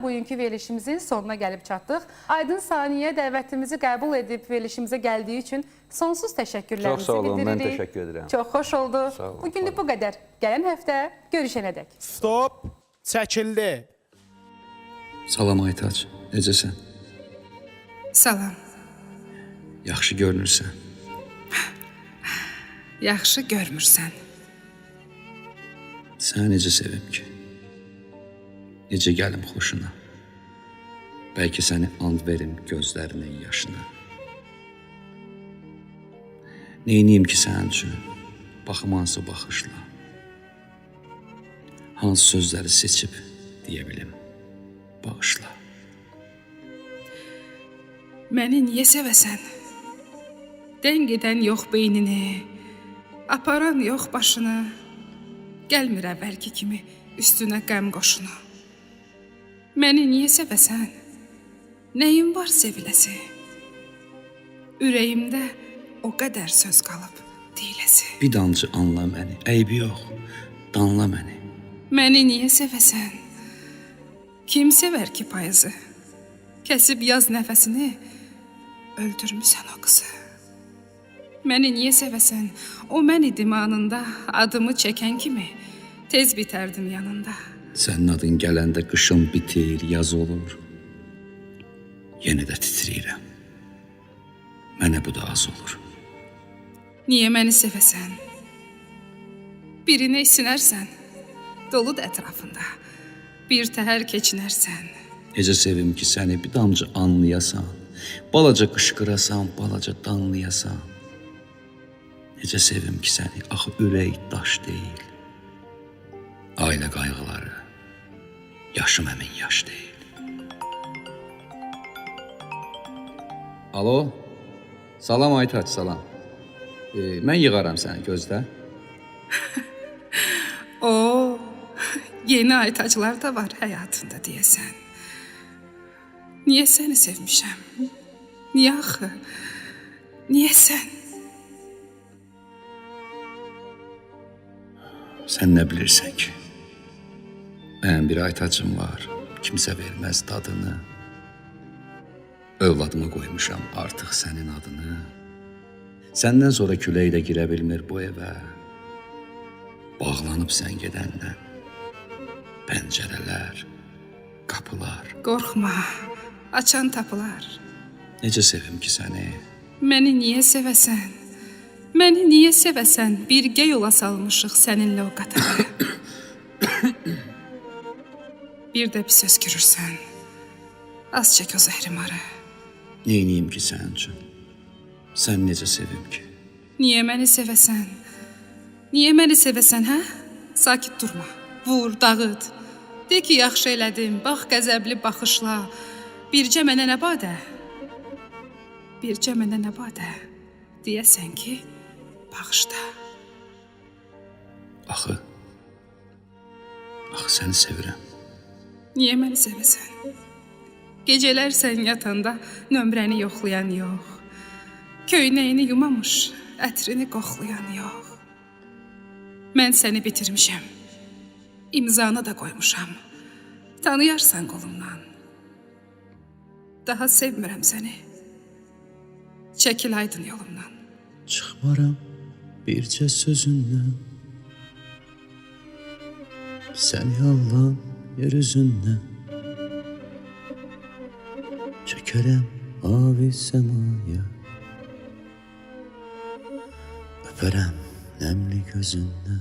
Bugünkü verilişimizin sonuna gəlib çatdıq. Aydın Saniyə dəvətimizi qəbul edib verilişimizə gəldiyi üçün sonsuz təşəkkürlərimizi Çox sağ olun, bildiririk. mən təşəkkür edirəm. Çox xoş oldu. Sağ olun. Bugünlük bu qədər. Gələn həftə görüşənədək. Stop, çəkildi. Salam Aytac, necəsən? Salam, Yaxşı görünürsən. yaxşı görmürsən. Səni necə sevim ki? Necə gəlim xoşuna? Bəlkə səni and verim gözlərinin yaşına. Neyniyim ki sənin üçün? Baxım hansı baxışla. Hansı sözləri seçib deyə bilim. Bağışla. Məni niyə sevəsən? Dən gedən yox beynini, aparan yox başını, gəlmir əvvəlki kimi üstünə qəm qoşunu. Məni niyə sevəsən? Nəyim var seviləsi? Ürəyimdə o qədər söz qalıb deyiləsi. Bir dancı anla məni, əybi yox, danla məni. Məni niyə sevəsən? Kim sevər ki payızı? Kəsib yaz nəfəsini, öldürmüsən o qızı. Məni niyə sevəsən? O mən idim anında, adımı çəkən kimi tez bitərdim yanında. Sənin adın gələndə qışın bitir, yaz olur. Yenə də titrəyirəm. Mənə bu da az olur. Niyə məni sevəsən? Birinə isinərsən, doludur ətrafında. Bir təhər keçinərsən. Necə sevim ki səni bir damcı anlayasan, balaca qışqırasan, balaca danlayasan. Necə sevim ki səni, axı ürək daş deyil. Ailə qayğıları, yaşım əmin yaş deyil. Alo, salam Aytac, salam. Mən yığaram səni, gözlə. O, yeni aytaclar da var həyatında deyəsən. Niyə səni sevmişəm? Niyə axı? Niyə sən? Sən nə bilirsən ki? Mənim bir aytacım var, kimsə verməz dadını. Övladıma qoymuşam artıq sənin adını. Səndən sonra külək də girə bilmir bu evə. Bağlanıb sən gedəndən. Pəncərələr, qapılar. Qorxma, açan tapılar. Necə sevim ki səni? Məni niyə sevəsən? Məni niyə sevəsən? Birgə yola salmışıq səninlə o qatara. Bir də bir söz görürsən. Az çək o zəhrimarı. Neyniyim ki sənin üçün? Sən necə sevim ki? Niyə məni sevəsən? Niyə məni sevəsən, hə? Sakit durma. Vur, dağıt. De ki, yaxşı elədim. Bax, qəzəbli baxışla. Bircə mənə nə badə? Bircə mənə nə badə? Deyəsən ki, bağışda. Axı səni sevirəm. Niyə məni sevəsən? Gecələr sən yatanda nömrəni yoxlayan yox. Köynəyini yumamış, ətrini qoxlayan yox. Mən səni bitirmişəm. İmzanı da qoymuşam. Tanıyarsan qolumdan. Daha sevmirəm səni. Çəkil aydın yolumdan. Çıxmaram bircə sözündən. Səni Allah'ım yer üzündən. Çökərəm avi səmaya. Öpərəm nəmli gözündən.